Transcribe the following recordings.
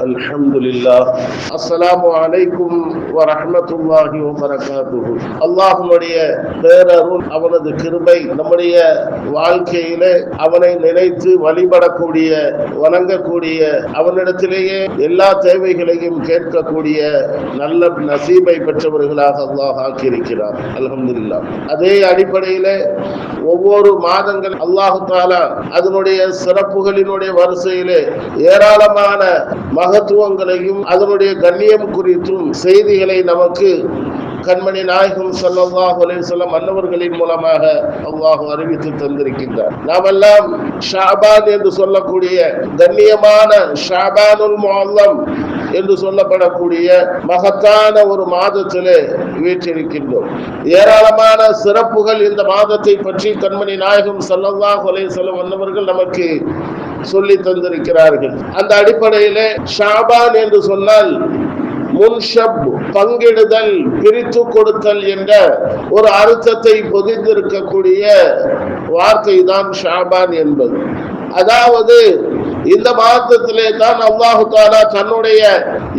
அல்ஹம்துலில்லாஹ். அஸ்ஸலாமு அலைக்கும் வரஹ்மத்துல்லாஹி வபரகாத்துஹு. அல்லாஹ்வுடைய பேரருள், அவனது கிருபை நம்முடைய வாழ்க்கையிலே அவனை நினைத்து வழிபடக்கூடிய, வணங்கக்கூடிய, அவனிடத்திலேயே எல்லா தேவைகளையும் கேட்கக்கூடிய நல்ல நசீபை பெற்றவர்களாக அல்லாஹ் ஆக்கியிருக்கிறார். அல்ஹம்துலில்லாஹ். அதே அடிப்படையிலே ஒவ்வொரு மாதங்கள் அல்லாஹு தஆலா அதனுடைய சிறப்புகளினுடைய வரிசையிலே ஏராளமான மகத்துவங்களையும் அதனுடைய கண்ணியம் குறித்தும் செய்திகளை நமக்கு கண்மணி நாயகம் ஸல்லல்லாஹு அலைஹி வஸல்லம் அன்னவர்களின் மூலமாக அல்லாஹ் அறிவித்து தந்திருக்கின்றார். நாமெல்லாம் ஷாபான் என்று சொல்லக்கூடிய கண்ணியமான ஷாபானுல் முஅல்லம் என்று சொல்லப்படக்கூடிய மகத்தான ஒரு மாதத்திலே வீற்றிருக்கின்றோம். ஏராளமான சிறப்புகள் இந்த மாதத்தை பற்றி கண்மணி நாயகம் ஸல்லல்லாஹு அலைஹி வஸல்லம் அன்னவர்கள் நமக்கு சொல்லி தந்திருக்கிறார்கள். அந்த அடிப்படையிலே ஷாபான் என்று சொன்னால் முன்ஷப், பங்கிடுதல், பிரித்து கொடுத்தல் என்ற ஒரு அர்த்தத்தை பொதிந்திருக்கக்கூடிய வார்த்தை தான் ஷாபான் என்பது. அதாவது இந்த மாதத்திலே தான் அல்லாஹு தஆலா தன்னுடைய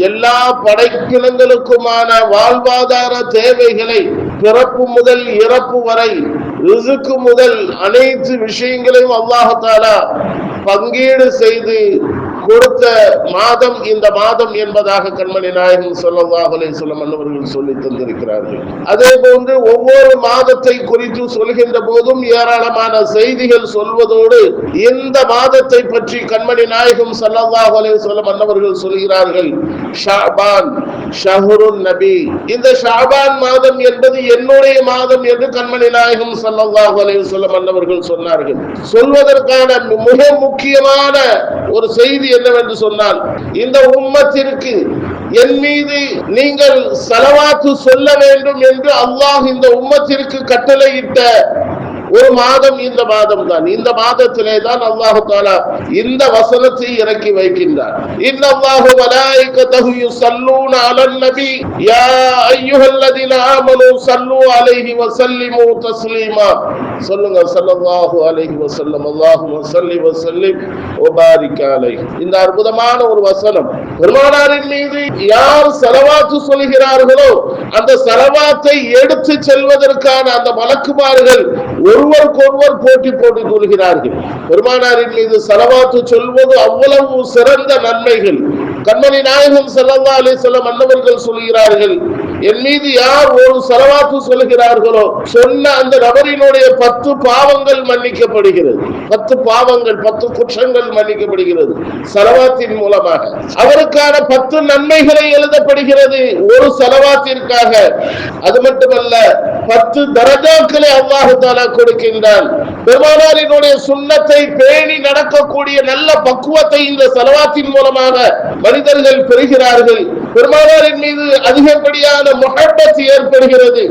எல்லா படைப்பினங்களுக்குமான வாழ்வாதார தேவைகளை பிறப்பு முதல் இறப்பு வரை, ரிஸ்க் முதல் அனைத்து விஷயங்களையும் அல்லாஹு தஆலா பங்கீடு செய்து கொடுத்த மாதம் இந்த மாதம் என்பதாக கண்மணி நாயகம் ஸல்லல்லாஹு அலைஹி வஸல்லம் அன்னவர்கள் சொல்லி தந்திருக்கிறார்கள். அதே போன்று ஒவ்வொரு மாதத்தை குறித்து சொல்கின்ற போதும் ஏராளமான செய்திகள் சொல்வதோடு இந்த மாதத்தை பற்றி கண்மணி நாயகம் ஸல்லல்லாஹு அலைஹி வஸல்லம் அன்னவர்கள் சொல்கிறார்கள், ஷாபான் ஷஹ்ருன் நபி. இந்த ஷாபான் மாதம் என்பது என்னுடைய மாதம் என்று கண்மணி நாயகம் ஸல்லல்லாஹு அலைஹி வஸல்லம் அன்னவர்கள் சொன்னார்கள். சொல்வதற்கான மிக முக்கியமான ஒரு செய்தி என்னவென்று சொன்னால், இந்த உம்மத்திற்கு என் மீது நீங்கள் ஸலவாத்து சொல்ல வேண்டும் என்று அல்லாஹ் இந்த உம்மத்திற்கு கட்டளையிட்ட ஒரு மாதம் இந்த மாதம் தான். இந்த மாதத்திலே தான் அல்லாஹ் தஆலா இந்த வசனத்தை இறக்கி வைக்கின்றார். இன்னல்லாஹு மலாயிகத்தஹு யுஸல்லூன அலன் நபி யா அய்யுஹல்லதீன ஆமனூ ஸல்லூ அலைஹி வஸல்லிமு தஸ்லீமா. சொல்லுங்க ஸல்லல்லாஹு அலைஹி வஸல்லம். அல்லாஹும்ம ஸல்லி வஸல்லிம் வபாரிக் அலைஹி. இந்த அற்புதமான ஒரு வசனம், பெருமானாரின் மீது யார் ஸலவாத்து சொல்கிறார்களோ அந்த ஸலவாத்தை எடுத்து செல்வதற்கான அந்த மலக்குமார்கள் ஒருவருக்கொருவர் போட்டி போட்டுக் கொள்கிறார்கள். பெருமானாரின் மீது ஸலவாத்து சொல்வது அவ்வளவு சிறந்த நன்மைகள். கண்மணி நாயகம் ஸல்லல்லாஹு அலைஹி வஸல்லம் அன்னவர்கள் சொல்கிறார்கள், என் மீது யார் ஒரு ஸலவாத்து சொல்கிறார்களோ சொன்ன அந்த நபரினுடைய 10 பாவங்கள் மன்னிக்கப்படுகிறது. 10 பாவங்கள், 10 குற்றங்கள் மன்னிக்கப்படுகிறது ஸலவாத்தின் மூலமாக. அவருக்கான 10 நன்மைகளை எழுதப்படுகிறது ஒரு ஸலவாத்திற்காக. அது மட்டுமல்ல, 10 தரஜாக்களை அல்லாஹ் தஆலா கொடுக்கின்றான். பெருமானாரினுடைய சுன்னத்தை பேணி நடக்கக்கூடிய நல்ல பக்குவத்தை இந்த ஸலவாத்தின் மூலமாக மனிதர்கள் பெறுகிறார்கள். பெருமானாரின் மீது அதிகப்படியான முஹப்பத் ஏற்படுகிறது.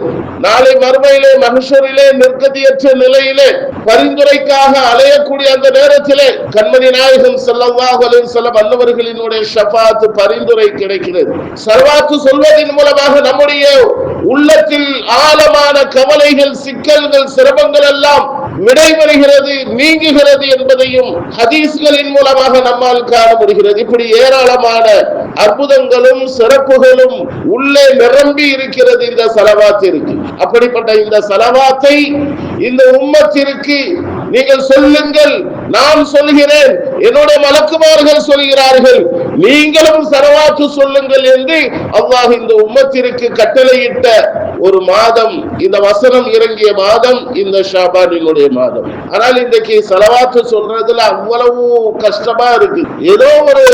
நாளை மறுமையிலே மஹ்ஷரிலே நிர்கதியற்ற நிலையிலே பரிந்துரைக்காக அலையக்கூடிய அந்த நேரத்திலே கண்மணி நாயகம் ஸல்லல்லாஹு அலைஹி வஸல்லம் அன்னவர்களினுடைய ஷஃபாத் பரிந்துரை கிடைக்கிறது. ஸலவாத்து சொல்வதன் மூலமாக நம்முடைய உள்ளத்தில் ஆழமான கவலைகள், சிக்கல்கள், சிரமங்கள் எல்லாம் விடைபெறுகிறது, நீங்குகிறது என்பதையும் ஹதீஸ்களின் மூலமாக நம்மால் காண முடிகிறது. இப்படி ஏராளமான அற்புதங்களும் சிறப்புகளும் உள்ளே நிரம்பி இருக்கிறது இந்த ஸலவாத்திற்கு. அப்படிப்பட்ட இந்த ஸலவாத்தை இந்த உம்மத்திற்கு நீங்கள் சொல்லுங்கள், நான் சொல்கிறேன், என்னுடைய மலக்குமார்கள் சொல்கிறார்கள், நீங்களும் ஸலவாத்து சொல்லுங்கள் என்று அல்லாஹ் இந்த உம்மத்திற்கு கட்டளையிட்ட ஒரு மாதம், இந்த வசனம் இறங்கிய மாதம் இந்த ஷாபானினுடைய மாதம். ஆனால் இன்றைக்கு ஸலவாத்து சொல்றதுல அவ்வளவு கஷ்டமா இருக்கு. ஏதோ ஒரு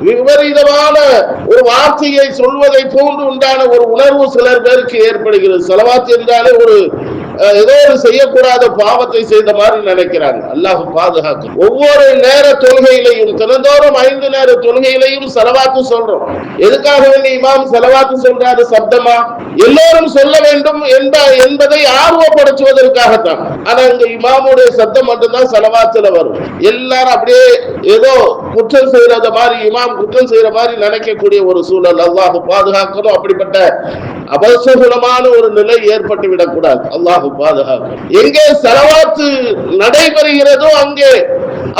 விபரீதமான ஒரு வார்த்தையை சொல்வதை போன்று உண்டான ஒரு உணர்வு சிலர் பேருக்கு ஏற்படுகிறது. ஸலவாத்து என்றாலே ஒரு ஏதோ ஒரு செய்யக்கூடாத பாவத்தை செய்த மாதிரி நினைக்கிறாங்க. அல்லாஹ் பாதுகாக்கும். ஒவ்வொரு நேர தொழுகையிலையும், தினந்தோறும் 5 நேர தொழுகையிலையும் ஸலவாத்து சொல்றோம். எதுக்காக வேண்டி இமாம் ஸலவாத்து சொல்றாரு? சப்தமா எல்லோரும் சொல்ல வேண்டும் என்பதை ஆர்வப்படுத்துவதற்காகத்தான். ஆனா இந்த இமாமுடைய சத்தம் மட்டும்தான் ஸலவாத்துல வரும். எல்லாரும் அப்படியே ஏதோ குற்றம் செய்யறத மாதிரி, இமாம் குற்றம் செய்யற மாதிரி நினைக்கக்கூடிய ஒரு சூழல். அல்லாஹ் பாதுகாக்கணும். அப்படிப்பட்ட அபசகுணமான ஒரு நிலை ஏற்பட்டு விடக்கூடாது. அல்லாஹ் பாதுகாக்கும். எங்கே ஸலவாத்து நடைபெறுகிறதோ அங்கே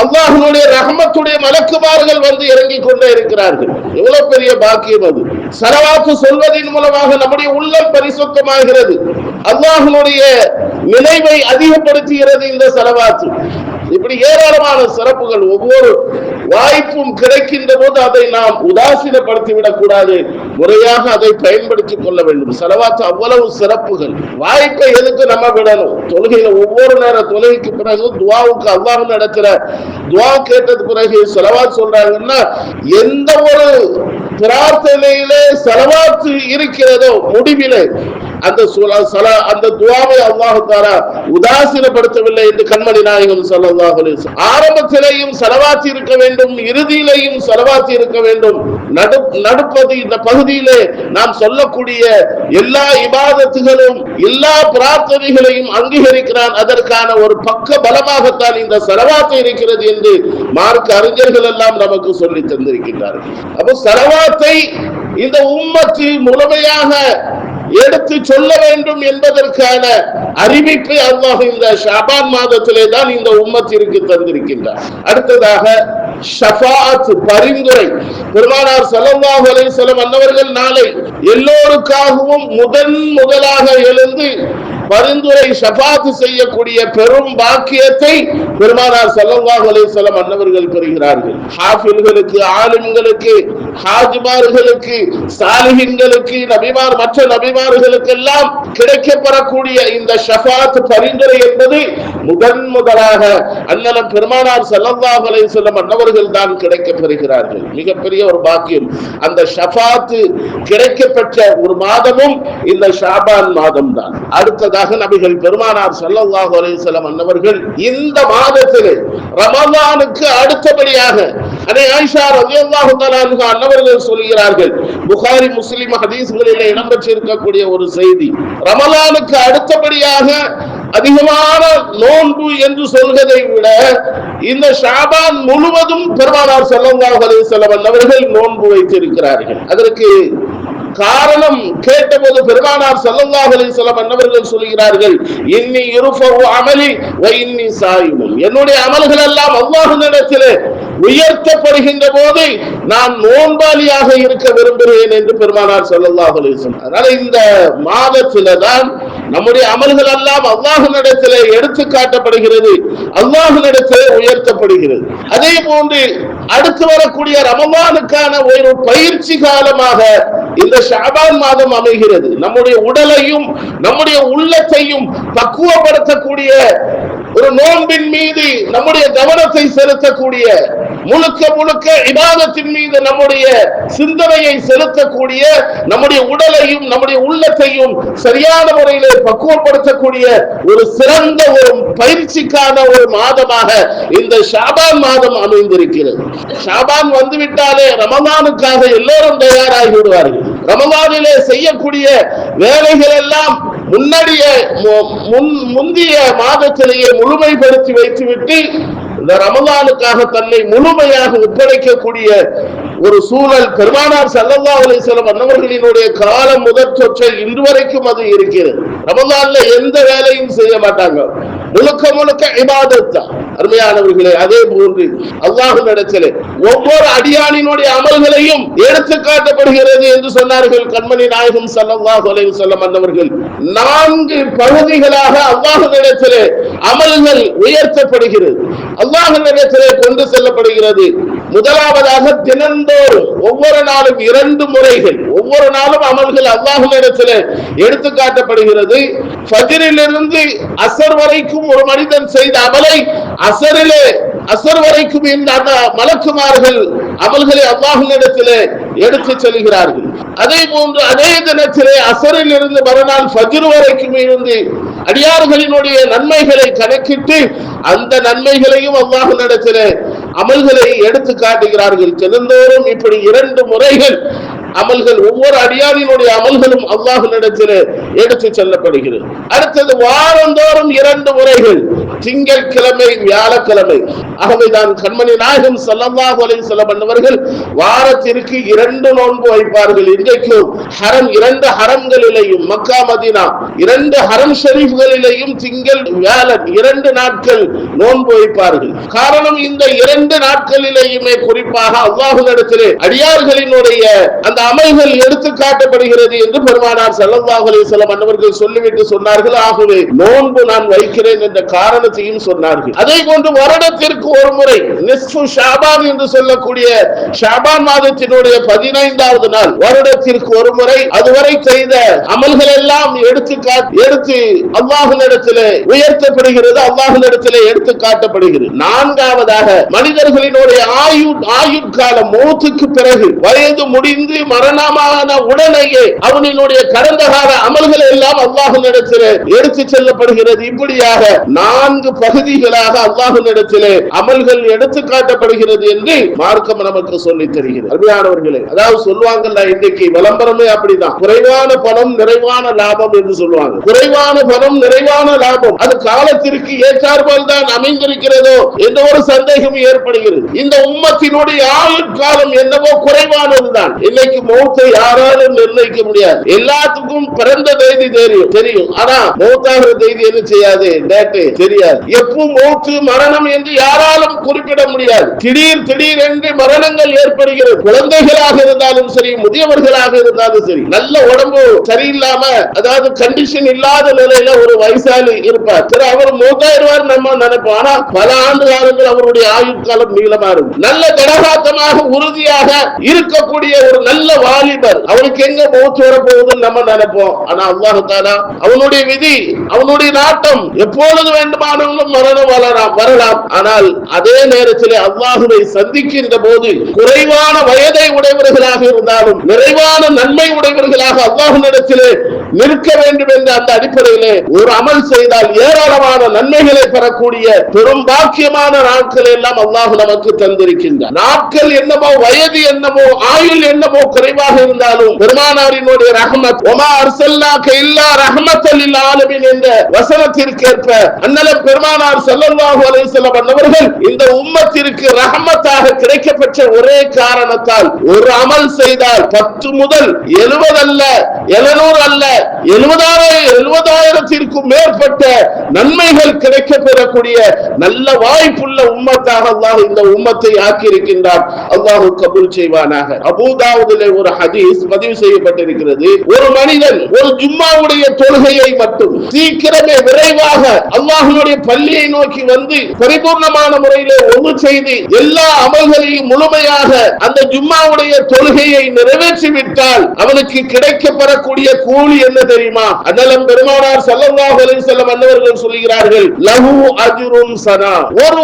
அல்லாஹ்வுடைய ரஹ்மத்துடைய மலக்குமார்கள் வந்து இறங்கிக் கொண்டே இருக்கிறார்கள். எவ்வளவு பெரிய பாக்கியம் அது! ஸலவாத்து சொல்வதின் மூலமாக நம்முடைய உள்ளம் பரிசுத்தமாகிறது. அல்லாஹ்வுடைய நினைவை அதிகப்படுத்துகிறது இந்த ஸலவாத்து. இப்படி ஏராளமான சிறப்புகள். ஒவ்வொரு வாய்ப்பும் கிடைக்கின்ற போது அதை நாம் உதாசீனப்படுத்திவிடக் கூடாது, முறையாக அதை பயன்படுத்திக் கொள்ள வேண்டும். ஸலவாத்து அவ்வளவு சிறப்புகள். வாய்ப்பை எதுக்கு நம்ம விடணும்? தொழுகையில ஒவ்வொரு நேர தொழுகைக்கு பிறகு துஆவுக்கு அல்லாஹ் நடக்கிற துஆ கேட்டது பிறகு ஸலவாத் சொல்றாங்கன்னா, எந்த ஒரு பிரார்த்தனையிலே ஸலவாத்து இருக்கிறதோ முடிவிலே அந்த துஆவை அல்லாஹ் தஆலா உதாசீனப்படுத்தவில்லை என்று கண்மணி நாயகம் ஸல்லல்லாஹு அலைஹி வஸல்லம். ஆரம்பத்திலேயும் ஸலவாத் இருக்க வேண்டும், இறுதியிலேயும் ஸலவாத் இருக்க வேண்டும். நடுப்பது இந்த பகுதியிலே நாம் சொல்லக்கூடிய எல்லா இபாதத்துகளும் எல்லா பிரார்த்தனைகளையும் அங்கீகரிக்கிறான். அதற்கான ஒரு பக்க பலமாகத்தான் இந்த ஸலவாத் இருக்கிறது என்று மார்க்க அறிஞர்கள் எல்லாம் நமக்கு சொல்லி தந்திருக்கிறார்கள். அப்போ ஸலவாத்தை இந்த உம்மத்து முழுமையாக எடுத்து சொல்ல வேண்டும் என்பதற்கான அறிவிப்பை அல்லாஹ் இந்த ஷாபான் மாதத்திலே தான் இந்த உம்மத்திற்கு தந்திருக்கின்றார். அடுத்ததாக ஷஃபாஅத், பரிந்துரை. பெருமானார் ஸல்லல்லாஹு அலைஹி வஸல்லம் அன்னவர்கள் நாளை எல்லோருக்காகவும் முதலாக எழுந்து பரிந்துரை ஷஃபாத் செய்யக்கூடிய பெரும் பாக்கியத்தை பெருமானார் ஸல்லல்லாஹு அலைஹி வஸல்லம் அன்னவர்கள் பெறுகிறார்கள். ஹாஃபில்களுக்கு, ஆலிம்களுக்கு, ஹாஜிமார்களுக்கு, சாலிஹீன்களுக்கு, நபிமார், மற்ற நபிமார்களுக்கெல்லாம் கிடைக்கப்பெறக்கூடிய இந்த ஷஃபாத் பரிந்துரை என்பது முதலாக அண்ணலம் பெருமானார் ஸல்லல்லாஹு அலைஹி வஸல்லம் அன்னவர்கள் தான் கிடைக்கப் பெறுகிறார்கள். மிகப்பெரிய ஒரு பாக்கியம். அந்த ஷஃபாத் கிடைக்கப்பெற்ற ஒரு மாதமும் இந்த ஷாபான் மாதம் தான். அடுத்ததாக நபிகள் பெருமானார் ஸல்லல்லாஹு அலைஹி வஸல்லம் அன்னவர்கள் இந்த மாதத்திலே ரமலானுக்கு அடுத்தபடியாக ஆயிஷா ரலியல்லாஹு தஆலா அன்ஹா அன்னவர்கள் சொல்கிறார்கள், புகாரி முஸ்லிம் ஹதீஸ்களிலே இடம்பெற்றிருக்கக்கூடிய ஒரு செய்தி, ரமலானுக்கு அடுத்தபடியாக அதிகமான நோன்பு என்று சொல்வதை விட இந்த ஷாபான் முழுவதும் பெருமானார் ஸல்லல்லாஹு அலைஹி வஸல்லம் அன்னவர்கள் நோன்பு வைத்திருக்கிறார்கள். அதற்கு காரணம் கேட்டபோது பெருமானார் ஸல்லல்லாஹு அலைஹி வஸல்லம் அன்னவர்கள் சொல்கிறார்கள், இன்னி யுர்ஃபஉ அமலி வ இன்னி ஸாயிமுன். என்னுடைய அமல்கள் எல்லாம் அல்லாஹ்விடத்திலே உயர்த்தப்படுகின்ற போது நான் நோன்பாளியாக இருக்க விரும்புகிறேன் என்று பெருமானார் ஸல்லல்லாஹு அலைஹி வஸல்லம். அதனால இந்த மாதத்திலே தான் நம்முடைய அமல்கள் எல்லாம் அல்லாஹ்விடத்திலே எடுத்து காட்டப்படுகிறது, அல்லாஹ்விடத்திலே உயர்த்தப்படுகிறது. அதே போன்று அடுத்து வரக்கூடிய ரமலானுக்கான ஒரு பயிற்சி காலமாக இந்த ஷாபான் மாதம் அமைகிறது. நம்முடைய உடலையும் நம்முடைய உள்ளத்தையும் பக்குவப்படுத்தக்கூடிய ஒரு நோன்பின் மீது நம்முடைய கவனத்தை செலுத்தக்கூடிய, முழுக்க இபாதத்தின் மீது நம்முடைய சிந்தனையை செலுத்தக்கூடிய, நம்முடைய உடலையும் நம்முடைய உள்ளத்தையும் சரியான முறையிலே பக்குவப்படுத்தக்கூடிய ஒரு சிறந்த ஒரு பயிற்சிக்கான ஒரு மாதமாக இந்த ஷாபான் மாதம் அமைந்திருக்கிறது. ஷாபான் வந்துவிட்டாலே ரமலானுக்காக எல்லோரும் தயாராகி விடுவார்கள். ரமலானிலே செய்யக்கூடிய வேலைகள் எல்லாம் முந்திய மாதத்திலேயே முழுமைப்படுத்தி வைத்துவிட்டு இந்த ரமலானுக்காக தன்னை முழுமையாக ஒப்படைக்கக்கூடிய ஒரு சூழல் பெருமானார் ஸல்லல்லாஹு அலைஹி வஸல்லம் அன்னவர்களினுடைய காலம் முதற் சொற்றை இன்று வரைக்கும் அது இருக்கிறது. ரமலான்ல எந்த வேலையும் செய்ய மாட்டாங்க, முழுக்க இபாதத் தான். அருமையானவர்களே, அதே போன்று அல்லாஹ்விடத்திலே ஒவ்வொரு அடியானினுடைய அமல்களையும் எடுத்து காட்டப்படுகிறது என்று சொன்னார்கள் கண்மணி நாயகம் ஸல்லல்லாஹு அலைஹி வஸல்லம் அன்னவர்கள். 4 பகுதிகளாக அல்லாஹ்விடத்திலே அமல்கள் உயர்த்தப்படுகிறது, அல்லாஹ்விடத்திலே கொண்டு செல்லப்படுகிறது. முதலாவதாக தினந்தோறும் ஒவ்வொரு நாளும் 2 முறைகள், ஒவ்வொரு நாளும் அமல்கள் அல்லாஹ்விடத்திலே எடுத்து காட்டப்படுகிறது. ஃபஜ்ரிலிருந்து அஸ்ர் வரைக்கும் ஒரு மனிதன் செய்த அமலை அஸ்ர் வரைக்கும் இந்த மலக்குமார்கள் அமல்களை அல்லாஹ்விடத்திலே எடுத்து செல்கிறார்கள். அதே போன்று அதே தினத்திலே அஸ்ரில் இருந்து மறுநாள் ஃபஜ்ர் வரைக்கும் இருந்து அடியார்களினுடைய நன்மைகளை கணக்கிட்டு அந்த நன்மைகளையும் அல்லாஹ்விடத்திலே அமல்களை எடுத்து காட்டுகிறார்கள். தினந்தோறும் இப்படி 2 முறைகள் அமல்கள், ஒவ்வொரு அடியாரினுடைய அமல்களும் அல்லாஹ்விடத்தில் எடுத்து செல்லப்படுகிறது. அடுத்தது வாரந்தோறும் 2 முறைகள், திங்கட்கிழமை, வியாழக்கிழமை. ஆகவேதான் கண்மணி நாயகம் ஸல்லல்லாஹு அலைஹி வஸல்லம் அவர்கள் வாரத்திற்கு 2 நோன்பு வைப்பார்கள். இன்றைக்கும் ஹரம் 2 ஹரம்களிலேயும், மக்கா மதீனா 2 ஹரம் ஷரீஃப்களிலேயும் திங்கள் வியாழன் 2 நாட்கள் நோன்பு வைப்பார்கள். காரணம், இந்த 2 நாட்களிலேயுமே குறிப்பாக அல்லாஹ்விடத்திலே அடியார்களினுடைய அந்த அமல்கள் எடுத்து காட்டப்படுகிறது என்று பெருமானார் ஸல்லல்லாஹு அலைஹி வஸல்லம் அவர்கள் சொல்லிவிட்டு சொன்னார்கள். ஆகவே நோன்பு நான் வைக்கிறேன் என்ற காரணத்தையும் சொன்னார்கள். அதே போன்று வருடத்திற்கு ஒரு முறை நிஸ்ஃபு ஷாபான் என்று சொல்லக்கூடிய ஷாபான் மாதத்தினுடைய 15வது நாள் வருடத்திற்கு ஒரு முறை அதுவரை செய்த அமல்கள் எல்லாம் எடுத்து அல்லாஹ்விடத்திலே உயர்த்தப்படுகிறது, அல்லாஹ்விடத்திலே எடுத்து காட்டப்படுகிறது. 4வதாக மனிதர்களினுடைய ஆயுட்காலம், மௌத்துக்கு பிறகு வயது முடிந்து மரணமான உடனேயே அவனினுடைய கடந்த கால அமல்கள் எல்லாம் அல்லாஹ்விடத்திலே எடுத்து செல்லப்படுகிறது. இப்படியாக 4 பகுதிகளாக அல்லாஹ்விடத்திலே அமல்கள் எடுத்து காட்டப்படுகிறது என்று மார்க்கம் நமக்கு சொல்லி தருகிறது. அருமையானவர்களே, அதாவது சொல்லுவாங்கல்ல, இன்னைக்கு விளம்பரமே அப்படிதான், குறைவான பணம் நிறைவான லாபம் என்று சொல்லுவாங்க. குறைவான பணம் நிறைவான லாபம், அது காலத்திற்கு ஏற்றாற்போல் தான் அமைந்திருக்கிறதோ என்ற ஒரு சந்தேகம் ஏற்படுகிறது. இந்த உம்மத்தினுடைய ஆயுட்காலம் என்னவோ குறைவானதுதான். இன்னைக்கு மௌத்தை யாராலும் நிர்ணயிக்க முடியாது. எல்லாத்துக்கும் பிறந்த தேதி தெரியும், ஆனா மௌத்தாகிற தேதி என்ன செய்யாது, டேட்டு தெரியாது. எப்போ மௌத்து மரணம் என்று யாராலும் குறிப்பிட முடியாது. திடீர் என்று மரணங்கள் ஏற்படுகிறது. குழந்தைகளாக இருந்தாலும் சரி, முதியவர்களாக இருந்தாலும் சரி, நல்ல உடம்பு சரியில்லாம, அதாவது கண்டிஷன் இல்லாத நிலையில ஒரு வயசாளி இருப்பார், சரி அவர் மௌத்தாயிருவார் நம்ம நினைப்போம். ஆனா பல ஆண்டு காலங்கள் அவருடைய ஆயுட்காலம் நீளமா இருக்கும். நல்ல திடகாத்தமாக உறுதியாக இருக்கக்கூடிய ஒரு நல்ல வாலிபர், அவனுக்கு எங்க மௌத்து வரப்போகுதுன்னு நம்ம நினைப்போம். ஆனா அல்லாஹ் தஆலா அவனுடைய விதி, அவனுடைய நாட்டம், எப்பொழுது வேண்டுமானாலும் மரணம் வரலாம். ஆனால் அதே நேரத்தில் அல்லாஹ்வை சந்திக்கின்ற போது குறைவான வயதை உடையவர்களாக இருந்தாலும் நிறைவான நன்மை உடையவர்களாக அல்லாஹ்விடத்திலே நிற்க வேண்டும் என்ற அந்த அடிப்படையிலே ஒரு அமல் செய்தால் ஏராளமான நன்மைகளை பெறக்கூடிய பெரும் பாக்கியமான நாட்கள் எல்லாம் அல்லாஹ் நமக்கு தந்திருக்கின்றார். நாட்கள் என்னமோ, வயது என்னமோ, ஆயுள் என்னமோ குறைவாக இருந்தாலும் பெருமானாரினுடைய ரஹ்மத், வமா அர்ஸல்னாக இல்லா ரஹ்மத்தல் லில் ஆலமீன் என்ற வசனத்திற்கேற்ப அன்னலம் பெருமானார் ஸல்லல்லாஹு அலைஹி வஸல்லம் அவர்கள் இந்த உம்மத்திற்கு ரஹ்மத்தாக கிடைக்கப்பெற்ற ஒரே காரணத்தால் ஒரு அமல் செய்தால் 10 முதல் 70 அல்ல, 700 அல்ல, 70,000 மேற்பட்ட நன்மைகள் கிடைக்கப்பெறக்கூடிய நல்ல வாய்ப்புள்ள உம்மத்தாக அல்லாஹ் இந்த உம்மத்தை ஆக்கி இருக்கின்றார். அல்லாஹ் கபூல் செய்வானாக. அபூதாவுதிலே ஒரு ஹதீஸ் பதிவு செய்யப்பட்டிருக்கிறது. ஒரு மனிதன் ஒரு ஜும்மாவுடைய தொழுகையை மட்டும் சீக்கிரமே விரைவாக அல்லாஹ்வுடைய பள்ளியை நோக்கி வந்து பரிபூர்ணமான முறையிலே ஒன்று செய்து எல்லா அமல்களையும் முழுமையாக அந்த ஜும்மாவுடைய தொழுகையை நிறைவேற்றிவிட்டால் அவனுக்கு கிடைக்கப்பெறக்கூடிய கூலி என்ன தெரியுமா? அன்னலம் பெருமானார் ஸல்லல்லாஹு அலைஹி வஸல்லம் அன்னவர்கள் சொல்கிறார்கள், லஹு அஜ்ருன் ஸனா, ஒரு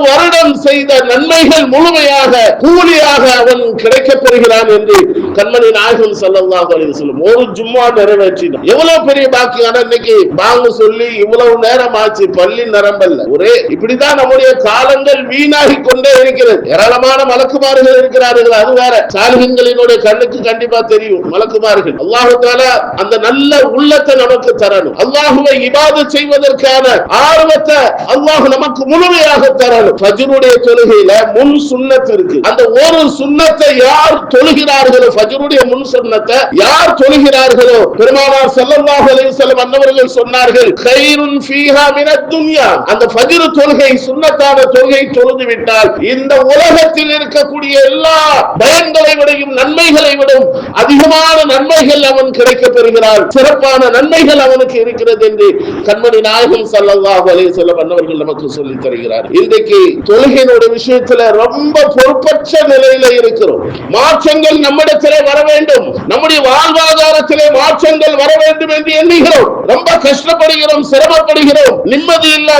வருடம் செய்த நன்மைகள் முழுமையாக கூலியாக அவன் கிடைக்கப் பெறுகிறான் என்று கண்மணி நாயகம் ஸல்லல்லாஹு அலைஹி வஸல்லம் ஒரு ஜும்மா நிறைவேற்றினார். எவ்வளவு பெரிய பாக்கியம்! இன்னைக்கு பாங்கு சொல்லி இவ்வளவு நேரம் ஆச்சு, பள்ளி நிரம்பல்ல. ஒரே இப்படிதான் நம்முடைய காலங்கள் வீணாகி கொண்டே இருக்கிறது. ஏராளமான மலக்குமார்கள் இருக்கிறார்கள், அது வேற. சாலிஹீன்களினுடைய கண்ணுக்கு கண்டிப்பா தெரியும் மலக்குமார்கள். அல்லாஹ் தஆலா அந்த நல்ல உள்ளத்தை நமக்கு தரணும். அல்லாஹ்வை இபாதத் செய்வதற்கான ஆர்வத்தை அல்லாஹ் நமக்கு முழுமையாக தரணும். ஃபஜ்ருடைய தொழுகையில முன் சுன்னத் இருக்கு. அந்த ஒரு சுன்னத்தை யார் தொழுகிறார்களோ, ஃபஜ்ருடைய முன் சுன்னத்தை யார் தொழுகிறார்களோ, பெருமானார் ஸல்லல்லாஹு அலைஹி வஸல்லம் அன்னவர்கள் சொன்னார்கள், கைருன் ஃபீஹா மினத் துன்யா, அந்த ஃபஜ்ர் தொழுகை சுன்னத்தான தொழுகை தொழுது விட்டால் இந்த உலகத்தில் இருக்கக்கூடிய எல்லா பயன்களை விடையும் நன்மைகளை விடும் அதிகமான நன்மைகள் அவன் கிடைக்கப் பெறுகிறான். சிறப்பான நன்மைகள் அவனுக்கு இருக்கிறது என்று கண்மணி நாயகம் ஸல்லல்லாஹு அலைஹி வஸல்லம் அன்னவர்கள் நமக்கு சொல்லி தருகிறார். இன்றைக்கு தொழுகையினுடைய விஷயத்துல ரொம்ப பொறுப்பற்ற நிலையில இருக்கிறோம். மாற்றங்கள் நம்மிடத்திலே வர வேண்டும், நம்முடைய வாழ்வாதாரத்திலே மாற்றங்கள் வர வேண்டும் என்று எண்ணுகிறோம். ரொம்ப கஷ்டப்படுகிறோம், சிரமப்படுகிறோம், நிம்மதி இல்ல,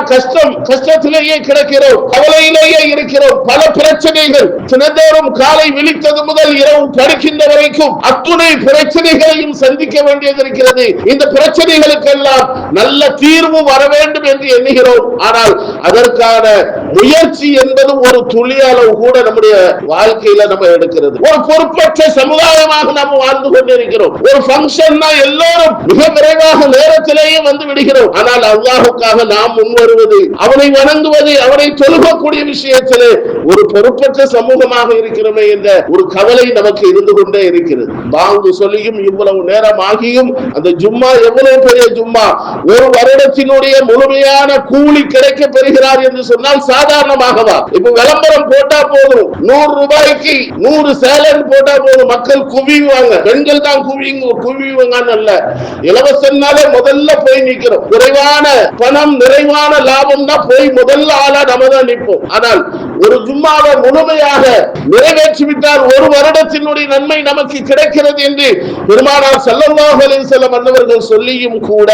கஷ்டத்திலேயே கிடக்கிறோம், கவலையிலேயே இருக்கிறோம். பல பிரச்சனைகள், தினந்தோறும் காலை விழித்தது முதல் பகல் இரவு படிக்கின்ற வரைக்கும் அத்துணை பிரச்சனைகளையும் சந்திக்க வேண்டியது இருக்கிறது. இந்த பிரச்சனைகளுக்கெல்லாம் நல்ல தீர்வு வர வேண்டும் என்று எண்ணுகிறோம். ஆனால் அதற்கான முயற்சி என்பது ஒரு துளி அளவு கூட நம்முடைய வாழ்க்கையில நம்ம எடுக்கிறது. ஒரு பொறுப்பற்ற சமுதாயமாக நாம் வாழ்ந்து கொண்டிருக்கிறோம். ஒரு ஃபங்க்ஷன் எல்லோரும் மிக விரைவாக நேரத்திலேயே வந்து விடுகிறோம். ஆனால் அல்லாஹ்வுக்காக நாம் முன்வருவது, அவனை வணங்குவது, அவனை தொழுகக்கூடிய விஷயத்திலே ஒரு பொறுப்பற்ற சமூகமாக இருக்கிறோமே என்ற ஒரு கவலை நமக்கு இருந்து கொண்டே இருக்கிறது. பாங்கு சொல்லியும் இவ்வளவு நேரம் ஆகியும் அந்த ஜும்மா எவ்வளவு பெரிய ஜும்மா, ஒரு வருடத்தினுடைய முழுமையான கூலி கிடைக்க பெறுகிறார் என்று சொன்னால் சாதாரணமாகவா? இப்ப விளம்பரம் போட்டா போதும், 100 ரூபாய்க்கு 100 சேலன் போட்டா போதும், மக்கள் குவிவாங்க. பெண்கள் தான் குவிவாங்க அல்ல, இலவசம்னாலே முதல்ல போய் நிக்கிறோம். குறைவான பணம் நிறைவான லாபம் தான் போய் முதல்ல ஆளா நம்ம தான் நிற்போம். ஆனால் ஒரு ஜும்மாவை முழுமையாக நிறைவேற்றிவிட்டால் ஒரு வருடத்தினுடைய நன்மை நமக்கு கிடைக்கிறது என்று பெருமானார் ஸல்லல்லாஹு அலைஹி வஸல்லம் அன்னவர்கள் சொல்லியும் கூட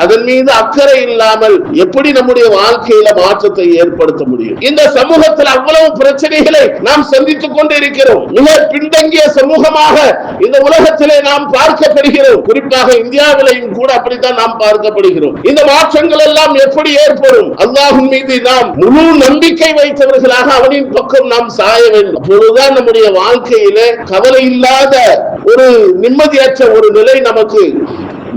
அதன் மீது அக்கறை இல்லாமல் எப்படி நம்முடைய வாழ்க்கையில மாற்றத்தை ஏற்படுத்த முடியும்? இந்த சமூகத்தில் அவ்வளவு பிரச்சனைகளை நாம் சந்தித்துக் கொண்டு இருக்கிறோம். மிக பின்தங்கிய சமூகமாக இந்த உலகத்திலே நாம் பார்க்கப்படுகிறோம். குறிப்பாக இந்தியாவிலையும் கூட அப்படித்தான் நாம் பார்க்கப்படுகிறோம். இந்த மாற்றங்கள் எல்லாம் எப்படி ஏற்படும்? அல்லாஹ்வின் மீது நாம் முழு நம்பிக்கை வைத்தவர்களாக அவனின் பக்கம் நாம் சாய வேண்டும். அப்பொழுதுதான் நம்முடைய வாழ்க்கையிலே கவலை இல்லாத ஒரு நிம்மதியற்ற ஒரு நிலை நமக்கு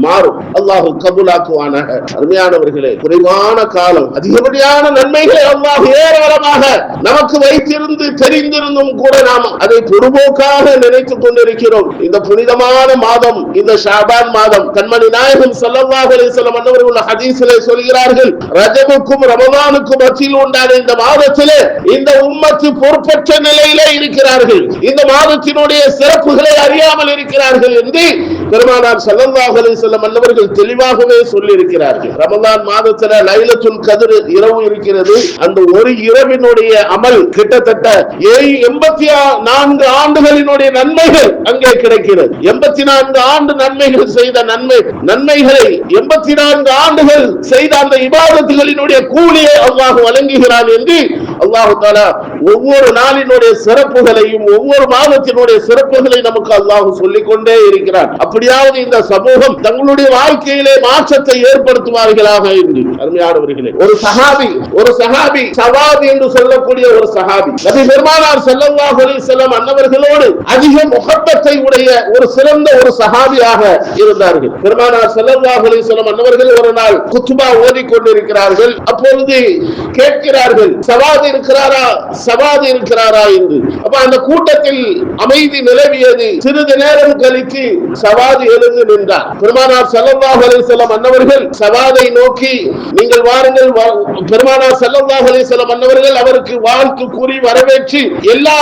மாறும். அல்லாஹ் கபூலாக்குவானாக. அருமையானவர்களே, குறைவான காலம் அதிகப்படியான நன்மைகளை அல்லாஹ் ஏராளமாக நமக்கு வைத்திருந்து தெரிந்திருந்தும் கூட நாம் அதை பொதுபோக்காக நினைத்துக் கொண்டிருக்கிறோம். இந்த புனிதமான மாதம், இந்த ஷாபான் மாதம், கண்மணி நாயகம் ஸல்லல்லாஹு அலைஹி வஸல்லம் அன்னவர்கள் ஹதீஸிலே சொல்கிறார்கள், ரஜபுக்கும் ரமலானுக்கும் மத்தியில் உண்டான இந்த மாதத்திலே இந்த உம்மத்து பொறுப்பற்ற நிலையிலே இருக்கிறார்கள். இந்த மாதத்தினுடைய சிறப்புகளை அறியாமல் இருக்கிறார்கள் என்று பெருமானார் ஸல்லல்லாஹு அலைஹி வஸல்லம் அன்னவர்கள் தெளிவாகவே சொல்லி இருக்கிறார்கள். ரமலான் மாதத்துல லைலத்துல் கத்ர் இரவு இருக்கிறது. அந்த ஒரு இரவினுடைய அமல் கிட்டத்தட்ட 84 ஆண்டுகளினுடைய நன்மைகள் அங்கே கிடைக்கிறது. 84 ஆண்டு நன்மைகள் செய்த நன்மைகளை 84 ஆண்டுகள் செய்த அந்த இபாதத்துகளினுடைய கூலியை அல்லாஹ் வழங்குகிறான் என்று அல்லாஹ் தஆலா ஒவ்வொரு நாளினுடைய சிறப்புகளையும் ஒவ்வொரு மாதத்தினுடைய சிறப்புகளை நமக்கு அல்லாஹ் சொல்லிக் கொண்டே இருக்கிறார். அப்படியாவது இந்த சமூகம் தங்களுடைய வாழ்க்கையிலே மாற்றத்தை ஏற்படுத்துவார்களாக என்று. அருமையானவர்களே, ஒரு சஹாபி சவாத் என்று சொல்லக்கூடிய ஒரு சஹாபி நபி பெருமானார் ஸல்லல்லாஹு அலைஹி வஸல்லம் அன்னவர்களோடு அதிக முஹப்பத்தை உடைய ஒரு சிறந்த ஒரு சஹாபியாக இருந்தார்கள். பெருமானார் ஸல்லல்லாஹு அலைஹி வஸல்லம் அன்னவர்கள் ஒரு நாள் குத்பா ஓதிக்கொண்டிருக்கிறார்கள். அப்பொழுது கேட்கிறார்கள், சவாத் இருக்கிறாரா என்று. அப்ப அந்த கூட்டத்தில் அமைதி நிலவியது. சிறிது நேரம் கழித்து சவாத் எழுந்து நின்றார். பெருமானார் ஸல்லல்லாஹு அலைஹி வஸல்லம் அன்னவர்கள் சவாதை நோக்கி, நீங்கள் வாருங்கள். பெருமானார் ஸல்லல்லாஹு அலைஹி வஸல்லம் அன்னவர்கள் அவருக்கு வாழ்த்து கூறி வரவேற்று எல்லா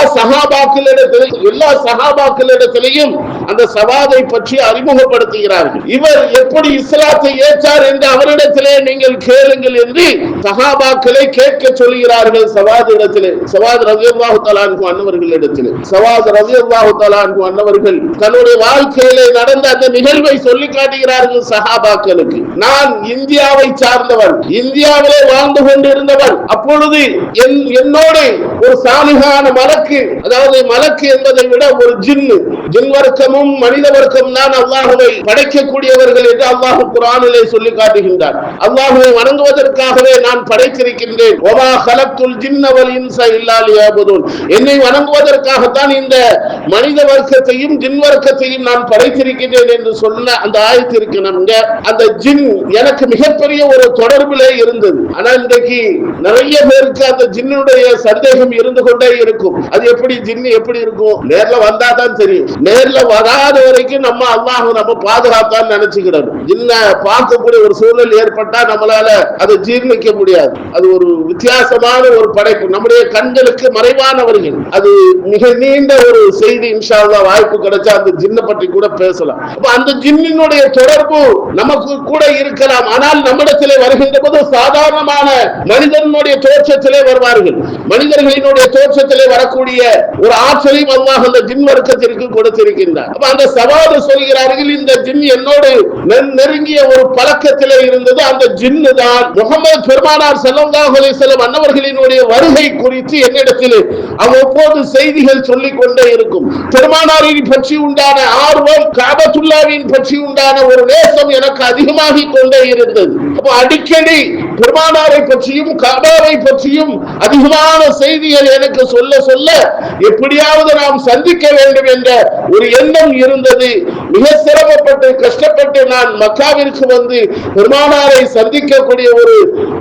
சஹாபாக்களிடத்திலேயும் அந்த சவாதை பற்றி அறிமுகப்படுத்துகிறார்கள். இவர் எப்படி இஸ்லாத்தை ஏற்றார் என்று அவரிடத்திலே நீங்கள் கேளுங்கள் என்று சஹாபாக்களை கேட்க சொல்கிறார்கள். சவாத் ரலியல்லாஹு தஆலா அன்ஹு அன்னவர்களிடத்திலே சவாத் ரலியல்லாஹு தஆலா அன்ஹு அன்னவர்கள் தன்னுடைய வாழ்க்கையிலே நடந்த அந்த நிகழ்வை சொல்லி காட்டுகிறார்கள் சஹாபாக்களுக்கு. நான் இந்தியாவை சார்ந்தவன், இந்தியாவிலே வாழ்ந்து கொண்டிருந்தவன். அப்பொழுது என்னோடு ஒரு சாலிகான மலக்கு, அதாவது மலக்கு என்பதை விட ஒரு ஜின் வர்க்கமும் மனித வர்க்கம் தான் அல்லாஹ்வை படைக்கக்கூடியவர்கள் என்று அல்லாஹ் குர்ஆனிலே சொல்லி காட்டுகின்றார். அல்லாஹ்வை வணங்குவதற்காகவே நான் படைத்திருக்கின்றேன். வமா கலக்துல் ஜின்ன வல் இன்ஸ இல்லா லியஅபுதுன். என்னை வணங்குவதற்காகத்தான் இந்த மனித வர்க்கத்தையும் ஜின் வர்க்கத்தையும் நான் படைத்திருக்கிறேன் என்று சொன்ன அந்த ஆயத்திற்கு நமங்க அந்த ஜின் எனக்கு மிகப்பெரிய ஒரு தொடர்பிலே இருந்தது. ஆனா இன்றைக்கு நிறைய பேருக்கு அந்த ஜின்னுடைய சந்தேகம் இருந்து கொண்டே இருக்கும். அது எப்படி ஜின்னு எப்படி இருக்கும்? நேர்ல வந்தா தான் தெரியும். நேர்ல வராத வரைக்கும் நம்ம அல்லாஹ் நம்ம பாதுகாத்தான்னு நினைச்சுக்கிறோம். ஜின்ன பார்க்கக்கூடிய ஒரு சூழல் ஏற்பட்டா நம்மளால அதை ஜீர்ணிக்க முடியாது. அது ஒரு வித்தியாசமான ஒரு படைப்பு, நம்முடைய கண்களுக்கு மறைவானவர்கள். அது மிக நீண்ட ஒரு செய்தி. இன்ஷா அல்லாஹ் வாய்ப்பு கிடைச்சா அந்த ஜின்னை பற்றி கூட பேசலாம். அந்த ஜின்னினுடைய தொடர்பு நமக்கு கூட இருக்கலாம். ஆனால் நம்மிடத்திலே வருகின்ற போது சாதாரணமான மனிதனுடைய தோற்றத்திலே வருவார்கள். மனிதர்களினுடைய தோற்றத்திலே வரக்கூடிய ஒரு ஆற்றலையும் அல்லாஹ் அந்த ஜின் வர்க்கத்திற்கு கொடுத்திருக்கின்றார். அந்த சவாது சொல்கிறார்கள், இந்த ஜின் என்னோடு நெருங்கிய ஒரு பழக்கத்திலே இருந்தது. அந்த ஜின்னு தான் முஹம்மது பெருமானார் ஸல்லல்லாஹு அலைஹி வஸல்லம் அன்னவர்களினுடைய வருகை குறித்து என்னிடத்தில் அவ்வப்போது செய்திகள் சொல்லிக் கொண்டே இருக்கும். பெருமானாரின் பற்றி உண்டான ஆர்வம், காபத்துல்லாவின் பற்றி உண்டான ஒரு நேசம் எனக்கு அதிகமாகிக் கொண்டே இருந்தது. அப்போ அடிக்கடி பெருமானாரை பற்றியும் காபாவை பற்றியும் அதிகமான செய்திகள் எனக்கு சொல்ல சொல்ல எப்படியாவது நாம் சந்திக்க வேண்டும் என்ற ஒரு எண்ணம் இருந்தது. மிக சிரமப்பட்டு கஷ்டப்பட்டு நான் மக்காவிற்கு வந்து பெருமானாரை சந்திக்கக்கூடிய ஒரு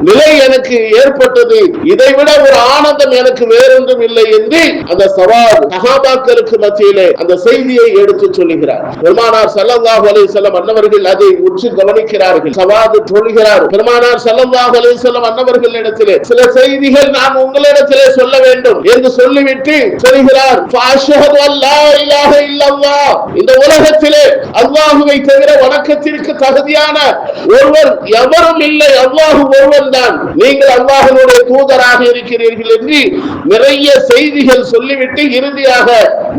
நிலை எனக்கு ஏற்பட்டது. இதைவிட ஒரு ஆனந்தம் எனக்கு வேறொன்றும் இல்லை என்று அந்த சஹாபாக்களுக்கு மத்தியிலே அந்த செய்தியை எடுத்து சொல்லுகிறார். பெருமானார் ஸல்லல்லாஹு அலைஹி வஸல்லம் அன்னவர்கள் அதை உற்று கவனிக்கிறார்கள். சவாது சொல்கிறார், பெருமானார் ஸல்லல்லாஹு அலைஹி வஸல்லம் அன்னவர்களிடத்திலே சில செய்திகள் நான் உங்களிடத்திலே சொல்ல வேண்டும் என்று சொல்லிவிட்டு சொல்கிறார், ஃபஅஷ்ஹது அல்லா இலாஹ இல்லல்லாஹ், இந்த உலகத்திலே அல்லாஹ்வை தவிர வணக்கத்திற்கு தகுதியான ஒருவர் எவரும் இல்லை, அல்லாஹ் ஒருவன் தான், நீங்கள் அல்லாஹ்வுடைய தூதராக இருக்கிறீர்கள் என்று நிறைய செய்திகள் சொல்லிவிட்டு இறுதியாக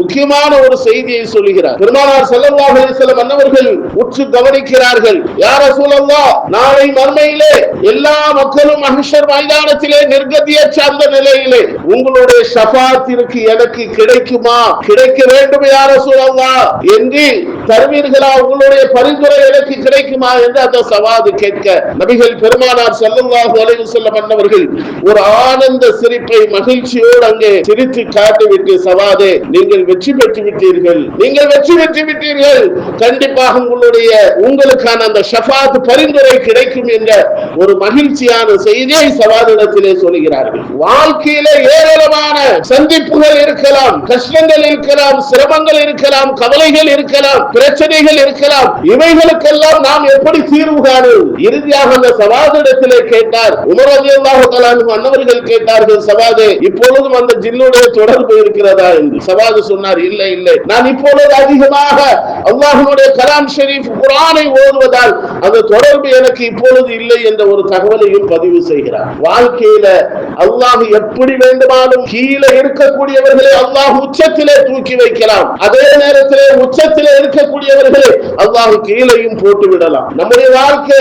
முக்கியமான ஒரு செய்தியை சொல்கிறார். பெருமானார் ஸல்லல்லாஹு அலைஹி வஸல்லம் அன்னவர்கள் உற்று கவனிக்கிறார்கள். யா ரசூலல்லாஹ், நாளை மறுமையிலே எல்லா மக்களும் மஹ்ஷர் மைதானத்திலே நிர்கதியற்ற அந்த நிலையிலே உங்களுடைய ஷஃபாத்திற்கு எனக்கு கிடைக்குமா, கிடைக்க வேண்டும் யா ரசூலல்லாஹ் என்று தருவீர்களா, உங்களுடைய பரிந்துரை எனக்கு கிடைக்குமா என்று அந்த சவாது கேட்க நபிகள் பெருமானார் ஸல்லல்லாஹு அலைஹி வஸல்லம் அன்னவர்கள் ஒரு ஆனந்த சிரிப்பை மகிழ்ச்சியோடு அங்கே சிரித்து காட்டிவிட்டு, சவாதே, நீங்கள் வெற்றி பெற்று விட்டீர்கள், நீங்கள் வெற்றி பெற்று விட்டீர்கள், கண்டிப்பாக உங்களுக்கான அந்த ஷஃபாத் பரிந்துரை கிடைக்கும் என்ற ஒரு மகிழ்ச்சியான செய்தியை சவாதிடத்திலே சொல்கிறார்கள். வாழ்க்கையிலே ஏராளமான சந்திப்புகள் இருக்கலாம், கஷ்டங்கள் இருக்கலாம், சிரமங்கள் இருக்கலாம், கவலைகள் இருக்கலாம், பிரச்சனைகள் இருக்கலாம். இவைகளுக்கெல்லாம் நாம் எப்படி தீர்வு காணும்? இறுதியாக அந்த சவாதிடத்திலே கேட்டார். உமர் ரலியல்லாஹு தஆலா அன்னவர்கள் கேட்டார்கள், சவாதே, இப்பொழுதும் அந்த ஜின்னுடைய தொடர்பு இருக்கிறதா என்று. சவாது சொன்னார், இல்லை இல்லை, நான் இப்பொழுது அதிகமாக அல்லாஹ்வுடைய கலாம் ஷரீஃப் குர்ஆனை ஓதுவதால் அந்த தொடர்பு எனக்கு இப்பொழுது இல்லை என்ற ஒரு தகவலையும் பதிவு செய்கிறார். வாழ்க்கையில அல்லாஹ் எப்படி வேண்டுமானும் கீழே இருக்கக்கூடியவர்களை அல்லாஹ் உச்சத்திலே தூக்கி வைக்கலாம், அதே நேரத்திலே உச்சத்திலே இருக்கக்கூடியவர்களை அல்லாஹ் கீழையும் போட்டு விடலாம். நம்முடைய வாழ்க்கை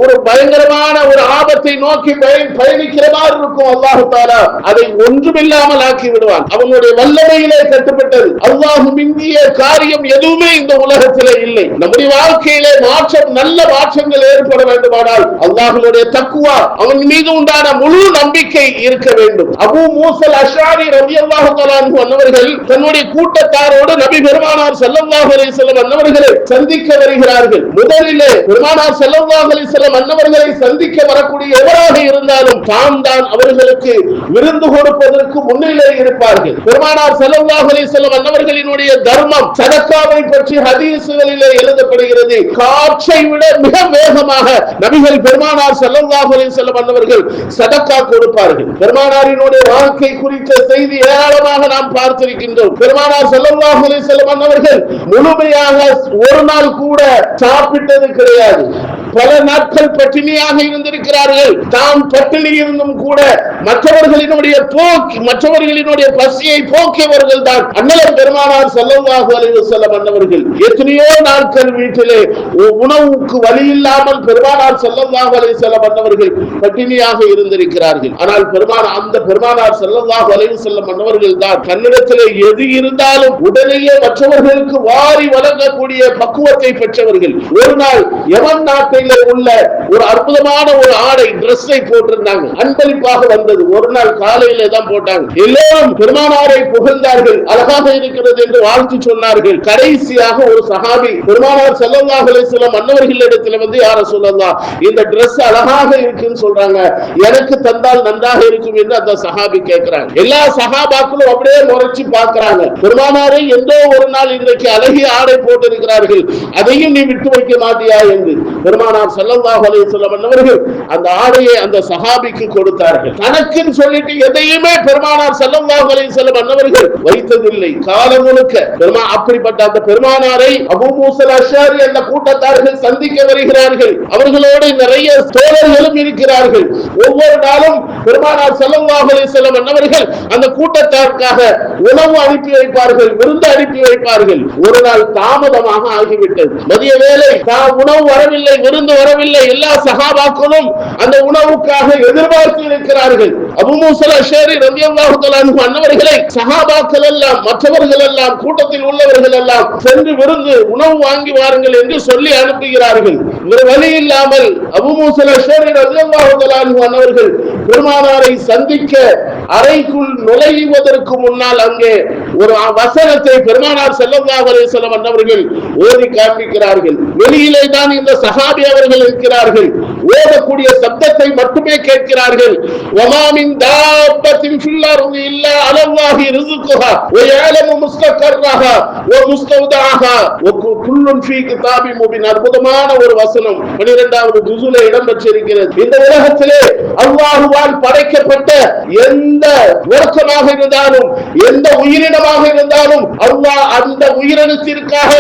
ஒரு பயங்கரமான ஒரு ஆபத்தை நோக்கி பயணிக்கிற மாதிரி இருக்கும். அல்லாஹ் தஆலா அதை ஒன்றுமில்லாமல் ஆக்கி விடுவான். அவனுடைய வல்லமையிலே கட்டுப்பட்டது. அல்லாஹ் மிந்திய காரியம் எதுவுமே இந்த உலகத்திலே இல்லை. நம்முடைய வாழ்க்கையிலே மாற்றம், நல்ல மாற்றங்கள் ஏற்பட வேண்டுமானால் அல்லாஹ்வுடைய தக்வா, அவன் மீது உண்டான முழு நம்பிக்கை இருக்க வேண்டும். அபூ மூஸல் அஷ்அரி ரலியல்லாஹு தஆலா அன்ஹு அன்னவர்கள் தன்னுடைய கூட்டத்தாரோடு நபி பெருமானார் ஸல்லல்லாஹு அலைஹி வஸல்லம் அன்னவர்களை சந்திக்க வருகிறார்கள். முதலிலே பெருமானார் ஸல்லல்லாஹு அலைஹி வஸல்லம் அன்னவர்களை சந்திக்க வரக்கூடிய எவராக இருந்தாலும் தாம் தான் அவர்களுக்கு விருந்து கொடுப்பதற்கு முன்னிலை இருப்பார்கள். பெருமானார் ஸல்லல்லாஹு அலைஹி வஸல்லம் அன்னவர்களினுடைய தர்மம், சதக்காவை பற்றி ஹதீஸ்களிலே எழுதப்படுகிறது. காற்றை விட மிக வேகமாக நபிகள் பெருமானார் ஸல்லல்லாஹு அலைஹி வஸல்லம் அன்னவர்கள் சதக்கா கொடுப்பார்கள். பெருமானாரினுடைய வாழ்க்கை குறித்த செய்தி ஏராளமாக நாம் பார்த்திருக்கின்றோம். பெருமானார் ஸல்லல்லாஹு அலைஹி வஸல்லம் அன்னவர்கள் முழுமையாக ஒரு நாள் கூட சாப்பிட்டது கிடையாது. பல நாட்கள் பட்டினியாக இருந்திருக்கிறார்கள். தாம் பட்டினி இருந்தும் கூட மற்றவர்களினுடைய பசியை போக்கியவர்கள் தான் அண்ணல் பெருமானார் ஸல்லல்லாஹு அலைஹி வஸல்லம் அன்னவர்கள். எத்தனையோ நாட்கள் வீட்டிலே உணவுக்கு வழி இல்லாமல் பெருமானார் ஸல்லல்லாஹு அலைஹி வஸல்லம் அன்னவர்கள் பட்டினியாக இருந்திருக்கிறார்கள். ஆனால் பெருமானார் ஸல்லல்லாஹு அலைஹி வஸல்லம் அன்னவர்கள் தான் தன்னிடத்திலே எது இருந்தாலும் உடனேயே மற்றவர்களுக்கு வாரி வழங்கக்கூடிய பக்குவத்தை பெற்றவர்கள். ஒரு நாள் யமன் நாட்டில் உள்ள ஒரு அற்புதமான ஒரு ஆடை டிரெஸ்ஸை போட்டிருந்தாங்க. அன்பளிப்பாக வந்தது. ஒரு நாள் காலையிலே தான் போட்டாங்க. எல்லோரும் பெருமானாரை புகழ்ந்தார்கள், அழகாக இருக்கிறது என்று வாழ்த்து சொன்னார்கள். கடைசியாக ஒரு சஹாபி பெருமானார் ஸல்லல்லாஹு அலைஹி வஸல்லம் அன்னவர்களிடத்தில் வந்து, யா ரசூலல்லாஹ், இந்த டிரெஸ் அழகாக இருக்குன்னு சொல்றாங்க, எனக்கு தந்தால் நன்றாக இருக்கும் என்று அந்த சஹாபி கேட்கிறாங்க. எல்லா சஹாபாக்களும் அப்படியே முறைச்சு பார்க்கிறாங்க. பெருமானாரை எந்தோ ஒரு நாள் இன்றைக்கு அழகிய ஆடை போட்டிருக்கிறார்கள், அதையும் நீ விட்டு வைக்க மாட்டியா என்று. பெருமானார் ஸல்லல்லாஹு அலைஹி வஸல்லம் அவர்கள் அந்த ஆடையை அந்த சஹாபிக்கு கொடுத்தார்கள். தனக்குன்னு சொல்லிட்டு எதையுமே பெருமானார் ஸல்லல்லாஹு அலைஹி வஸல்லம் அவர்கள் வைத்ததில்லை காலம் முழுக்க. அப்படிப்பட்ட அந்த பெருமானாரை அபூ மூஸா அஷ்அரி என்ற கூட்டத்தார்கள் சந்திக்க வருகிறார்கள். அவர்களோடு நிறைய தோழர்களும் இருக்கிறார்கள். ஒவ்வொரு நாளும் பெருமானார் ஸல்லல்லாஹு அலைஹி வஸல்லம் அவர்கள் அந்த கூட்டத்தாருக்காக உணவு அனுப்பி வைப்பார்கள், விருந்து அனுப்பி வைப்பார்கள். ஒரு நாள் தாமதமாக ஆகிவிட்டது. மதிய வேளை உணவு வரவில்லை, விருந்து வரவில்லை. எல்லா சஹாபாக்களும் அந்த உணவுக்காக எதிர்பார்த்து இருக்கிறார்கள். அபூ மூஸா அஷ்அரி ரலியல்லாஹு தஆலா அன்ஹு அன்னவர்களை சஹாபாக்கள் எல்லாம் மற்றவர்கள் எல்லாம் கூட்டத்தில் உள்ளவர்கள் எல்லாம் சென்று விருந்து உணவு வாங்கி வாருங்கள் என்று சொல்லி அனுப்புகிறார்கள். ஒரு வழி இல்லாமல் அபூ மூஸா அஷ்அரி ரலியல்லாஹு தஆலா அன்ஹு அன்னவர்கள் பெருமானாரை சந்திக்க அறைக்குள் நுழைவதற்கு முன்னால் அங்கே ஒரு வசனத்தை பெருமானார் ஸல்லல்லாஹு அலைஹி வஸல்லம் அன்னவர்கள் ஓதி காண்பிக்கிறார்கள். வெளியிலே தான் இந்த சஹாபி அவர்கள் இருக்கிறார்கள். ஓதக்கூடிய சப்தத்தை மட்டுமே கேட்கிறார்கள். வமா மின் தாபத்தின் ஃபில் அர்தி இல்லா அலல்லாஹி ரிஸ்குஹா வ யஅலமு முஸ்தகர்ரஹா வ முஸ்தௌதஹா வ குல்லுன் ஃபீ கிதாபின் முபீன். அற்புதமான ஒரு வசனம் 12வது ஜுஸுல இடம்பெற்றிருக்கிறது. இந்த உலகத்திலே அல்லாஹ்வால் படைக்கப்பட்ட எந்த வர்க்கமாக இருந்தாலும் எந்த உயிரினமாக இருந்தாலும் அல்லாஹ் அந்த உயிரினத்திற்காக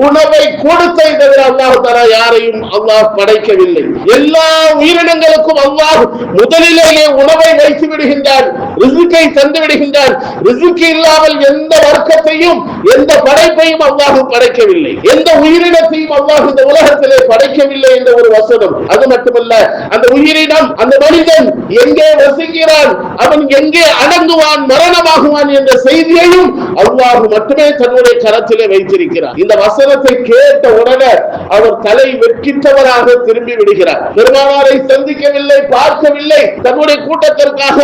உணவை கொடுத்ததை தவிர அல்லாஹ் தஆலா யாரையும் அல்லாஹ் படைக்கவில்லை. எல்லா உயிரினங்களுக்கும் அல்லாஹ் முதலிலேயே உணவை வைத்து விடுகின்றான், ரிஸ்கை தந்து விடுகின்றான். ரிஸ்க் இல்லாமல் எந்த வர்க்கத்தையும் எந்த படைப்பையும் அல்லாஹ் படைக்கவில்லை, எந்த உயிரினத்தையும் அல்லாஹ் இந்த உலகத்திலே படைக்கவில்லை என்ற ஒரு வசனம். அது மட்டுமல்ல, அந்த உயிரினம் அந்த மனிதன் எங்கே வசிக்கிறான், அவன் எங்கே அடங்குவான், மரணமாகுவான் என்ற செய்தியையும் அல்லாஹ் மட்டுமே தன்னுடைய கரத்திலே வைத்திருக்கிறார். இந்த வசனத்தை கேட்ட உடனே அவர் தலை வெட்கித்தவராக திரும்பி விடுகிறார். பெருமானாரை சந்திக்கவில்லை, பார்க்கவில்லை, தன்னுடைய கூட்டத்திற்காக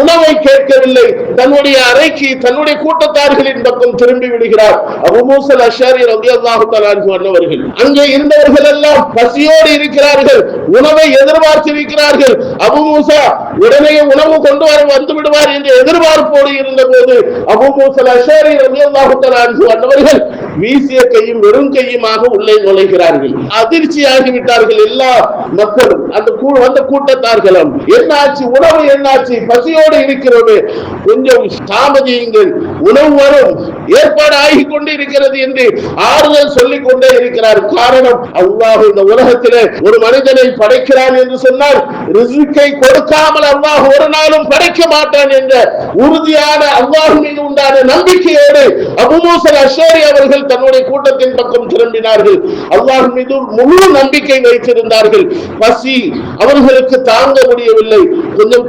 உணவை கேட்கவில்லை, தன்னுடைய அறைக்கு தன்னுடைய கூட்டத்தார்களின் பக்கம் திரும்பி விடுகிறார். அபூ மூஸா அஷ்அரி ரலியல்லாஹு தஆலா அன்ஹு அன்னவர்கள் அங்கே இருந்தவர்கள் எல்லாம் பசியோடு இருக்கிறார்கள், உணவை எதிர்பார்த்து இருக்கிறார்கள். அபூ மூஸா உடனே உணவு கொண்டு வந்து விடுவார் என்று எதிர்பார்ப்போடு இருந்த போது அபூ மூஸா அஷ்அரி ரலியல்லாஹு தஆலா அன்ஹு அன்னவர்கள் வீசிய கையும் வெறும் கையுமாக உள்ளே நுழைகிறார்கள். அதிர்ச்சியாகி விட்டார்கள் எல்லா மக்களும், அந்த வந்த கூட்டத்தார்களும். என்னாச்சு, உணவு என்னாச்சு, பசியோடு இருக்கிறது, கொஞ்சம் தாமதியுங்கள், உணவு வரும், ஏற்பாடு ஆகி கொண்டு இருக்கிறது என்று ஆறுதல் சொல்லிக் கொண்டே இருக்கிறார். காரணம், அல்லாஹ் இந்த உலகத்திலே ஒரு மனிதனை படைக்கிறான் என்று சொன்னால் ரிஸ்கை கொடுக்காமல் அல்லாஹ் ஒரு நாளும் படைக்க மாட்டான் என்ற உறுதியான அல்லாஹ் மீது உண்டான நம்பிக்கையோடு அபூ மூஸா அஷ்அரி அவர்கள் தன்னுடைய கூட்டத்தின் பக்கம் திரும்பினார்கள். அல்லாஹ் மீது முழு நம்பிக்கை வைத்திருந்தார்கள். பசி அவர்களுக்கு தாங்க முடியவில்லை. கொஞ்சம்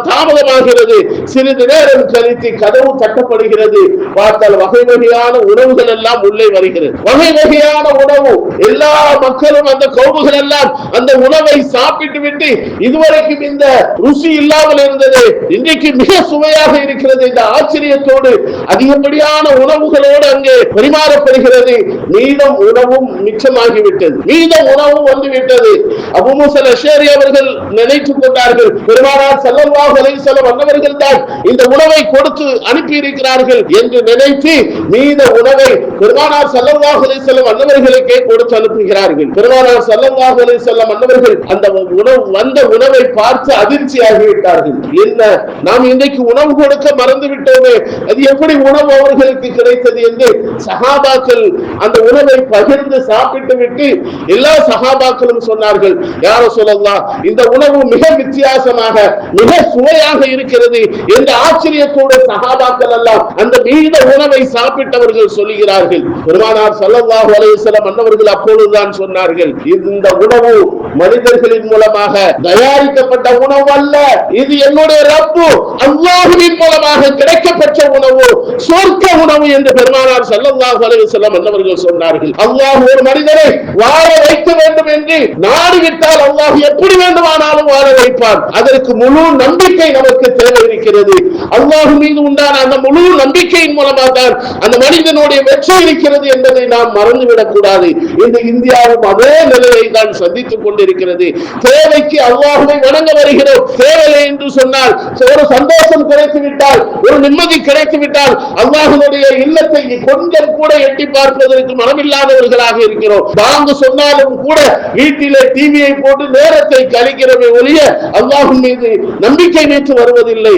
தாமதமாகிறது. சிறிது நேரம் கழித்து கதவு தட்டப்படுகிறது. பார்த்தால் வகை வகையான உணவுகள் எல்லாம் உள்ளே வருகிறது. வகை வகையான உணவு. எல்லா மக்களும் அந்த கௌமுகள் எல்லாம் அந்த உணவை சாப்பிட்டு விட்டு இதுவரைக்கும் இந்த ருசி இல்லாமல் இருந்தது, இன்றைக்கு மிக சுவையாக இருக்கிறது இந்த ஆச்சரியத்தோடு அதிகப்படியான உணவுகளோடு அங்கே பரிமாறப்படுகிறது. மீதம் உணவும் மிச்சமாகிவிட்டது, மீதம் உணவும் வந்துவிட்டது. அபூ மூஸா அஷ்அரி அவர்கள் நினைத்துக் கொண்டார்கள், பெருமானார் ஸல்லல்லாஹு அலைஹி வஸல்லம் அவர்கள் தான் இந்த உணவை கொடுத்து அனுப்பி இருக்கிறார்கள் என்று நினைத்து மீத உணவை பெருமானார் ஸல்லல்லாஹு அலைஹி வஸல்லம் அவர்களுக்கே கொடுத்து அனுப்புகிறார்கள். பெருமானார் ஸல்லல்லாஹு அலைஹி வஸல்லம் அவர்கள் அந்த வந்த உணவை பார்த்து அதிர்ச்சியாகிவிட்டார்கள். என்ன, நாம் இன்றைக்கு உணவு கொடுக்க மறந்து விட்டோமே, அது எப்படி உணவு அவர்களுக்கு கிடைத்தது என்று சஹாபாக்கள் அந்த உணவை பகிர்ந்து சாப்பிட்டு விட்டு எல்லா சஹாபாக்களும் சொன்னார்கள், யா ரசூலல்லாஹ், இந்த உணவு மிக வித்தியாசமாக மிக சுவையாக இருக்கிறது என்ற ஆச்சரியத்தோடு சஹாபாக்கள் எல்லாம் அந்த மீத உணவை சாப்பிட்டவர்கள் சொல்லுகிறார்கள். பெருமானார் ஸல்லல்லாஹு அலைஹி வஸல்லம் அன்னவர்கள் அப்பொழுதுதான் சொன்னார்கள், இந்த உணவு மனிதர்களின் மூலமாக தயாரிக்கப்பட்ட உணவு அல்ல, இது என்னுடைய ரப்பு அல்லாஹ்வின் மூலமாக கிடைக்கப்பட்ட உணவு, சொர்க்க உணவு என்று பெருமானார் ஸல்லல்லாஹு அலைஹி வஸல்லம் அன்னவர்கள் சொன்னார்கள். அல்லாஹ் ஒரு மனிதனை வாழ வைக்க வேண்டும் என்று நாடிவிட்டால் அல்லாஹ் எப்படி வேண்டுமானாலும் வாழ வைப்பான். அதற்கு முழு நம்பிக்கை நமக்கு தேவை இருக்கிறது. அல்லாஹ் மீது உண்டான அந்த முழு முழு நம்பிக்கையின் மூலமாக தான் அந்த மனிதனுடைய வெற்றி இருக்கிறது என்பதை நாம் மறந்துவிடக் கூடாது. இந்த இந்தியாவும் அதே நிலையை தான் சந்தித்துக் கொண்டிருக்கிறது. தேவைக்கு அல்லாஹ்வை வணங்க வருகிறோம். தேவையை என்று சொன்னால் ஒரு சந்தோஷம் கிடைத்து விட்டால், ஒரு நிம்மதி கிடைத்து விட்டால் அல்லாஹ்வுடைய இல்லத்தை கொஞ்சம் கூட எட்டி பார்ப்பதற்கு மனமில்லாதவர்களாக இருக்கிறோம். பாங்கு சொன்னாலும் கூட வீட்டிலே டிவியை போட்டு நேரத்தை கழிக்கிறவே ஒழிய அல்லாஹ்வின் மீது நம்பிக்கை வைத்து வருவதில்லை.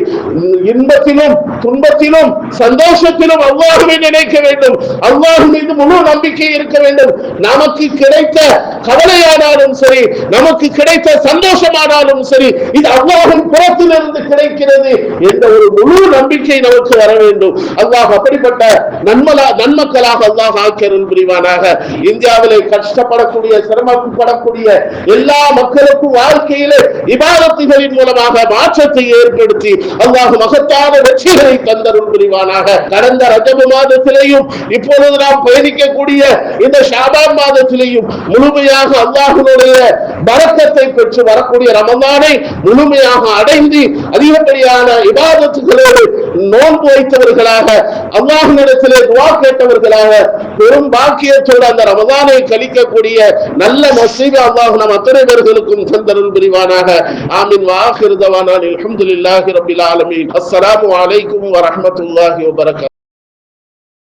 இன்பத்திலும் துன்பத்திலும் சந்தோஷத்திலும் அல்லாஹ்வை நினைக்க வேண்டும். அல்லாஹ் மீது முழு நம்பிக்கை இருக்க வேண்டும். நமக்கு கிடைத்த கவலையானாலும் சரி, நமக்கு கிடைத்த சந்தோஷமானாலும் சரி, இது அல்லாஹ்வின் புறத்திலிருந்து கிடைக்கிறது என்ற ஒரு முழு நம்பிக்கை நமக்கு வர வேண்டும். அல்லாஹ் அப்படிப்பட்ட நன்மக்களாக அல்லாஹ் ஆக்கியருள் புரிவானாக. இந்தியாவிலே கஷ்டப்படக்கூடிய சிரமப்படக்கூடிய எல்லா மக்களுக்கும் வாழ்க்கையிலே இபாதத்துகளின் மூலமாக மாற்றத்தை ஏற்படுத்தி அல்லாஹ் மகத்தான வெற்றிகளை தந்தருள் புரிவானாக. கடந்த ரஜப மாதத்திலேயும் இப்பொழுது நாம் பயணிக்கக்கூடிய இந்த ஷாபான் மாதத்திலேயும் முழுமையாக அல்லாஹ்வுடைய பரக்கத்தை பெற்று வரக்கூடிய ரமலானை முழுமையாக அடைந்து அதிகப்படியான இபாதத்துகளோடு நோன்பு வைத்தவர்களாக, அல்லாஹ்விடத்திலே துஆ கேட்டவர்களாக, பெரும் பாக்கியத்தோடு அந்த ரமலானை கழிக்கக்கூடிய நல்ல நசீபை அல்லாஹ் நம் அத்தனை பேர்களுக்கும் தந்தருள் புரிவானாக. ஆமீன். வ ஆகிரு தவானா அல்ஹம்துலில்லாஹி ரப்பில் ஆலமீன். அஸ்ஸலாமு அலைக்கும் வ ரஹ்மத்துல்லாஹி வ பரகாத்துஹு.